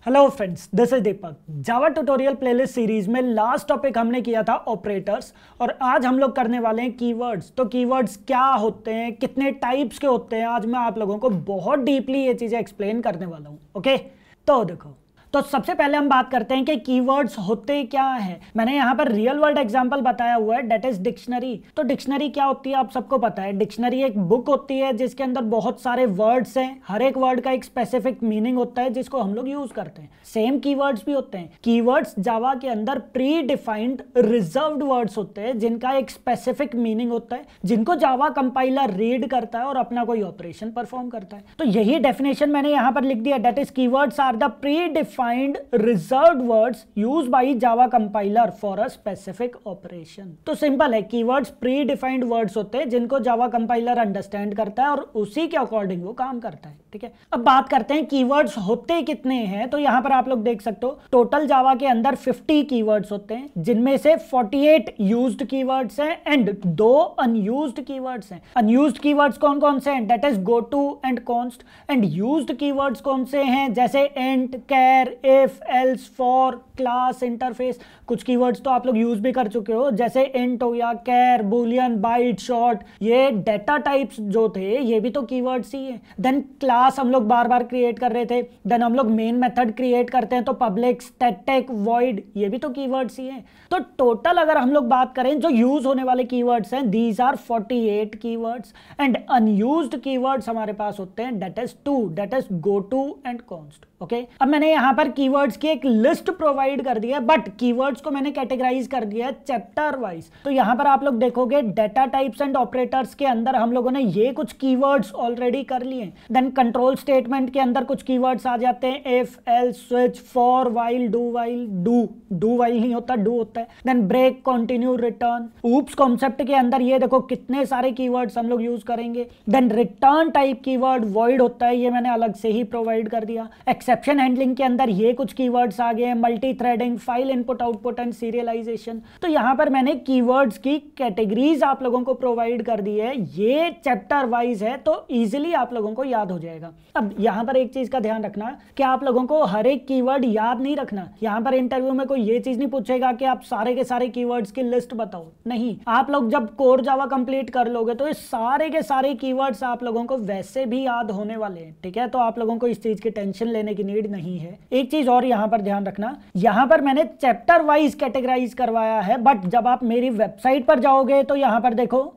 Hello friends, this is Deepak. Java tutorial playlist series में last topic हमने किया था ऑपरेटर्स, और आज हम लोग करने वाले हैं कीवर्ड्स। तो कीवर्ड्स क्या होते हैं, कितने टाइप्स के होते हैं, आज मैं आप लोगों को बहुत डीपली ये चीज़ें एक्सप्लेन करने वाला हूँ। ओके, तो देखो, तो सबसे पहले हम बात करते हैं कि कीवर्ड्स होते क्या हैं। मैंने यहाँ पर रियल वर्ल्ड एग्जांपल बताया हुआ है, डेट इज डिक्शनरी। तो डिक्शनरी क्या होती है आप सबको पता है। डिक्शनरी एक बुक होती है जिसके अंदर बहुत सारे वर्ड्स हैं, हर एक वर्ड का एक स्पेसिफिक मीनिंग होता है जिसको हम लोग यूज करते हैं। सेम कीवर्ड्स भी होते हैं। कीवर्ड्स जावा के अंदर प्री डिफाइंड रिजर्व्ड वर्ड्स होते हैं जिनका एक स्पेसिफिक मीनिंग होता है, जिनको जावा कंपाइलर रीड करता है और अपना कोई ऑपरेशन परफॉर्म करता है। तो यही डेफिनेशन मैंने यहाँ पर लिख दिया, that is keywords are the predefined reserved words used by Java compiler for a specific operation. तो सिंपल है, कीवर्ड्स प्री डिफाइंड वर्ड्स होते हैं जिनको जावा कंपाइलर अंडरस्टैंड करता है और उसी के अकॉर्डिंग वो काम करता है। ठीक है, अब बात करते हैं कीवर्ड्स होते कितने हैं। तो यहां पर आप लोग देख सकते हो, टोटल जावा के अंदर 50 कीवर्ड्स होते हैं, जिनमें से 48 यूज्ड कीवर्ड्स हैं एंड 2 अनयूज्ड कीवर्ड्स हैं। अनयूज्ड कीवर्ड्स कौन कौन से हैं, that is goto and const. And used keywords कौन से हैं, जैसे and, char, if, else, for, class, interface. कुछ कीवर्ड्स तो आप लोग यूज भी कर चुके हो, जैसे इंट हो गया, कैर, बूलियन, बाइट, शॉर्ट। ये डेटा टाइप्स जो थे ये भी तो कीवर्ड्स ही है। देन क्लास हम लोग बार बार क्रिएट कर रहे थे, देन हम लोग मेन मेथड क्रिएट करते हैं तो पब्लिक, स्टैटिक, वॉइड, ये भी तो कीवर्ड्स ही है। तो टोटल अगर हम लोग बात करें जो यूज होने वाले कीवर्ड्स हैं, these are 48 keywords. And unused keywords हमारे पास होते हैं, that is 2, that is goto and const. Okay, अब मैंने यहां पर कीवर्ड्स की एक लिस्ट प्रोवाइड कर दी है, बट कीवर्ड्स को मैंने कैटेगराइज कर दिया है चैप्टर वाइज। तो यहां पर आप लोग देखोगे डेटा टाइप्स एंड ऑपरेटर्स के अंदर हम लोगों ने ये कुछ कीवर्ड्स ऑलरेडी कर लिए। देन कंट्रोल स्टेटमेंट के अंदर कुछ कीवर्ड्स आ जाते हैं, if, else, switch, for, while, do while नहीं होता, डू होता है। Then break, continue, return. OOPs concept के अंदर ये देखो कितने सारे कीवर्ड्स हम लोग यूज करेंगे। Then return type keyword void होता है, ये मैंने अलग से ही प्रोवाइड कर दिया। एक्सेप्शन हैंडलिंग के अंदर ये कुछ कीवर्ड्स आ गए, multi threading, file input output and serialisation. तो यहां पर मैंने कीवर्ड्स की कैटेगरीज आप लोगों को प्रोवाइड कर दी है, ये चैप्टर वाइज है तो इजीली आप लोगों को याद हो जाएगा। अब यहां पर एक चीज का ध्यान रखना कि आप लोगों को हर एक कीवर्ड याद नहीं रखना। यहां पर इंटरव्यू में कोई ये चीज नहीं पूछेगा कि आप सारे के सारे कीवर्ड्स की लिस्ट बताओ, नहीं। आप लोग जब कोर जावा कंप्लीट कर लोगे तो ये सारे के सारे कीवर्ड्स आप लोगों को वैसे भी याद होने वाले हैं। ठीक है, तो आप लोगों को इस चीज की टेंशन लेने की नीड नहीं है। एक चीज और यहां पर ध्यान रखना, यहां पर मैंने चैप्टर वाइज कैटेगराइज करवाया है, बट जब आप मेरी वेबसाइट पर जाओगे तो यहां पर देखो,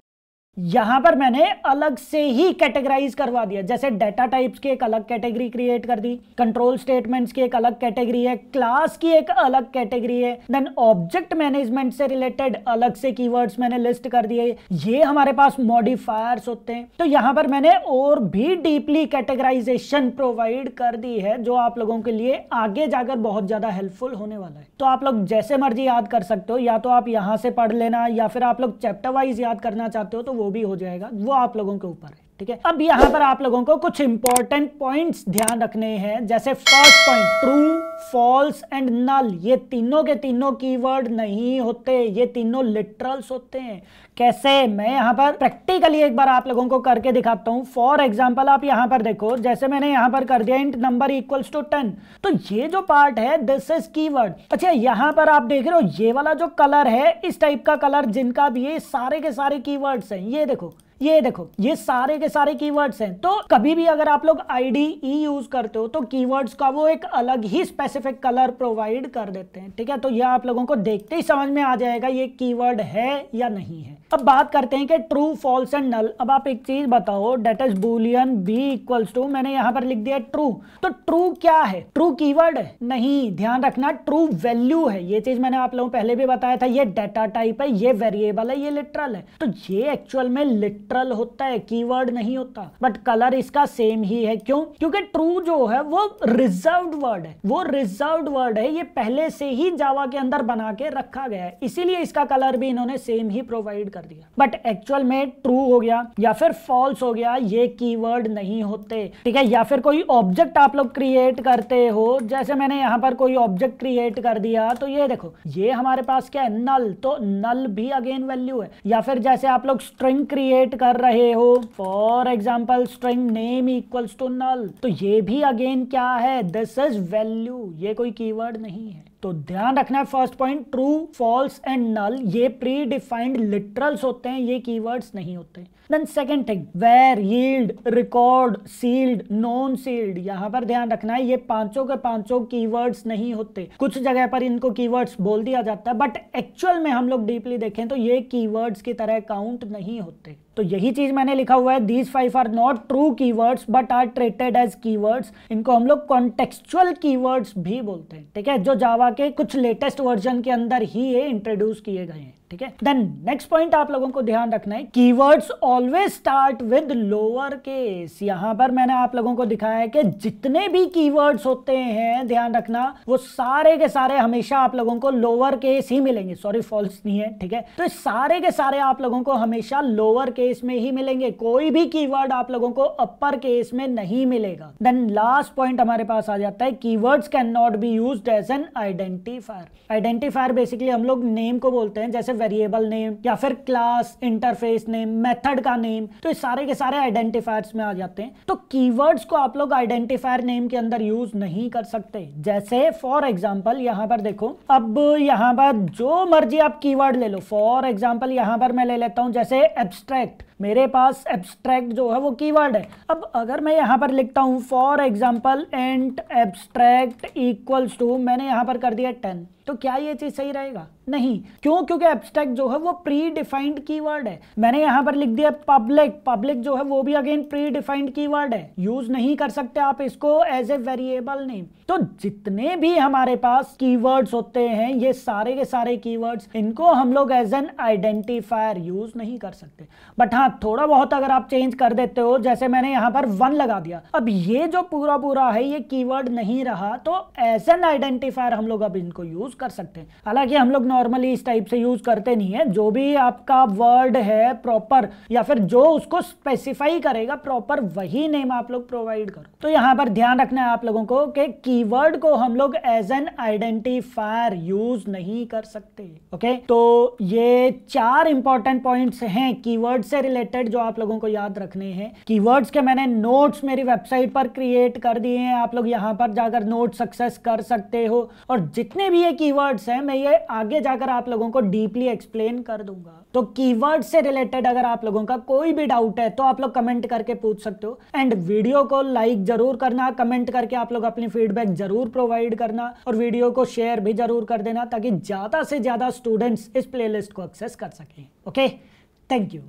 यहां पर मैंने अलग से ही कैटेगराइज करवा दिया। जैसे डेटा टाइप्स की एक अलग कैटेगरी क्रिएट कर दी, कंट्रोल स्टेटमेंट्स की एक अलग कैटेगरी है, क्लास की एक अलग कैटेगरी है, देन ऑब्जेक्ट मैनेजमेंट से रिलेटेड अलग से कीवर्ड्स मैंने लिस्ट कर दिए। ये हमारे पास मॉडिफायर्स होते हैं। तो यहां पर मैंने और भी डीपली कैटेगराइजेशन प्रोवाइड कर दी है जो आप लोगों के लिए आगे जाकर बहुत ज्यादा हेल्पफुल होने वाला है। तो आप लोग जैसे मर्जी याद कर सकते हो, या तो आप यहां से पढ़ लेना या फिर आप लोग चैप्टर वाइज याद करना चाहते हो तो वो भी हो जाएगा, वो आप लोगों के ऊपर है। ठीक है, अब यहां पर आप लोगों को कुछ इंपॉर्टेंट पॉइंट्स ध्यान रखने हैं। जैसे first point, true, false and null, ये तीनों के तीनों कीवर्ड नहीं होते, ये तीनों लिटरल्स होते हैं। कैसे, मैं यहां पर प्रैक्टिकली एक बार आप लोगों को करके दिखाता हूं। फॉर एग्जांपल आप यहां पर देखो, जैसे मैंने यहां पर कर दिया इंट नंबर इक्वल्स टू 10, तो ये जो पार्ट है दिस इज कीवर्ड। अच्छा, यहां पर आप देख रहे हो ये वाला जो कलर है, इस टाइप का कलर जिनका भी, ये सारे के सारे कीवर्ड्स हैं। ये देखो, ये देखो, ये सारे के सारे कीवर्ड्स हैं। तो कभी भी अगर आप लोग IDE यूज करते हो तो कीवर्ड्स का वो एक अलग ही स्पेसिफिक कलर प्रोवाइड कर देते हैं। ठीक है, तो ये आप लोगों को देखते ही समझ में आ जाएगा ये कीवर्ड है या नहीं है। अब बात करते हैं कि ट्रू, फॉल्स एंड नल। अब आप एक चीज बताओ, that is boolean b equals to, मैंने यहां पर लिख दिया ट्रू। तो ट्रू क्या है, ट्रू कीवर्ड है? नहीं, ध्यान रखना, ट्रू वैल्यू है। ये चीज मैंने आप लोगों को पहले भी बताया था, ये डेटा टाइप है, ये वेरिएबल है, ये लिटरल है। तो ये एक्चुअल में लिटरल होता है, कीवर्ड नहीं होता, बट कलर इसका सेम ही है। क्यों? क्योंकि ट्रू जो है वो रिजर्व्ड वर्ड है, वो रिजर्व्ड वर्ड है, ये पहले से ही जावा के अंदर बना के रखा गया है, इसीलिए इसका कलर भी इन्होंने सेम ही प्रोवाइड कर दिया। बट एक्चुअल में ट्रू हो गया या फिर फॉल्स हो गया, ये कीवर्ड नहीं होते। ठीक है, या फिर कोई ऑब्जेक्ट आप लोग क्रिएट करते हो, जैसे मैंने यहां पर कोई ऑब्जेक्ट क्रिएट कर दिया, तो ये देखो, ये हमारे पास क्या है, नल, तो नल भी अगेन वैल्यू है। या फिर जैसे आप लोग स्ट्रिंग क्रिएट कर रहे हो, for example string name equals to null, तो ये भी अगेन क्या है, दिस इज वैल्यू, ये कोई कीवर्ड नहीं है। तो ध्यान रखना है first point, true, false and null ये प्री डिफाइंड लिटरल्स होते हैं, ये कीवर्ड्स नहीं होते। Then second thing, var, yield, record, sealed, non sealed, यहां पर ध्यान रखना है ये पांचों के पांचों कीवर्ड्स नहीं होते। कुछ जगह पर इनको कीवर्ड्स बोल दिया जाता है, बट एक्चुअल में हम लोग डीपली देखें तो ये कीवर्ड्स की तरह काउंट नहीं होते। तो यही चीज मैंने लिखा हुआ है, these 5 are not true keywords but are treated as keywords. इनको हम लोग कॉन्टेक्सचुअल कीवर्ड्स भी बोलते हैं, ठीक है, जो जावा के कुछ लेटेस्ट वर्जन के अंदर ही ये इंट्रोड्यूस किए गए हैं, ठीक है। देन नेक्स्ट पॉइंट आप लोगों को ध्यान रखना है, keywords always start with lower case. यहां पर मैंने आप लोगों को दिखाया है कि जितने भी कीवर्ड्स होते हैं, ध्यान रखना, वो सारे के सारे हमेशा आप लोगों को लोअर केस ही मिलेंगे। सॉरी, फॉल्स नहीं है, ठीक है। तो सारे के सारे आप लोगों को हमेशा लोअर केस में ही मिलेंगे, कोई भी कीवर्ड आप लोगों को अपर केस में नहीं मिलेगा। देन लास्ट पॉइंट हमारे पास आ जाता है, keywords can not be used as an identifier. Identifier basically हम लोग नेम को बोलते हैं, जैसे वेरिएबल नेम या फिर क्लास, इंटरफेस नेम, मेथड का नेम, तो ये सारे के सारे आइडेंटिफायर्स में आ जाते हैं। तो कीवर्ड्स को आप लोग आइडेंटिफायर नेम के अंदर यूज नहीं कर सकते। जैसे फॉर एग्जांपल यहां पर देखो, अब यहां पर जो मर्जी आप कीवर्ड ले लो, फॉर एग्जांपल यहां पर मैं ले लेता हूं जैसे एब्स्ट्रैक्ट, मेरे पास एब्स्ट्रैक्ट जो है वो कीवर्ड है। अब अगर मैं यहां पर लिखता हूं for example and abstract equals to, मैंने यहां पर कर दिया 10, तो क्या ये चीज सही रहेगा? नहीं। क्यों? क्योंकि एब्स्ट्रैक्ट जो है वो प्री डिफाइंड कीवर्ड है। मैंने यहां पर लिख दिया पब्लिक, पब्लिक जो है वो भी अगेन प्री डिफाइंड कीवर्ड है, यूज नहीं कर सकते आप इसको एज ए वेरिएबल नेम। तो जितने भी हमारे पास कीवर्ड्स होते हैं, ये सारे के सारे कीवर्ड्स, इनको हम लोग एज एन आइडेंटिफायर यूज नहीं कर सकते। बट हाँ, थोड़ा बहुत अगर आप चेंज कर देते हो, जैसे मैंने यहां पर 1 लगा दिया, अब ये जो पूरा पूरा है ये कीवर्ड नहीं रहा, तो एज एन आइडेंटिफायर हम लोग अब इनको यूज कर सकते हैं। हालांकि हम लोग नॉर्मली इस टाइप से यूज करते नहीं है, जो भी आपका वर्ड है प्रॉपर या फिर जो उसको स्पेसिफाई करेगा प्रॉपर, वही नेम आप लोग प्रोवाइड करो। तो यहां पर ध्यान रखना है आप लोगों को कि कीवर्ड को हम लोग एज एन आइडेंटिफायर यूज नहीं कर सकते। ओके, तो ये 4 इंपॉर्टेंट पॉइंट्स हैं कीवर्ड से रिलेटेड जो आप लोगों को याद रखने हैं। कीवर्ड्स के मैंने नोट्स मेरी वेबसाइट पर क्रिएट कर दिए हैं, आप लोग यहां पर जाकर नोट सक्सेस कर सकते हो, और जितने भी ये कीवर्ड्स हैं मैं ये आगे जाकर आप लोगों को डीपली एक्सप्लेन कर दूंगा। तो कीवर्ड से रिलेटेड अगर आप लोगों का कोई भी डाउट है तो आप लोग कमेंट करके पूछ सकते हो, एंड वीडियो को लाइक जरूर करना, कमेंट करके आप लोग अपनी फीडबैक जरूर प्रोवाइड करना, और वीडियो को शेयर भी जरूर कर देना ताकि ज्यादा से ज्यादा स्टूडेंट्स इस प्लेलिस्ट को एक्सेस कर सकें। Okay, thank you.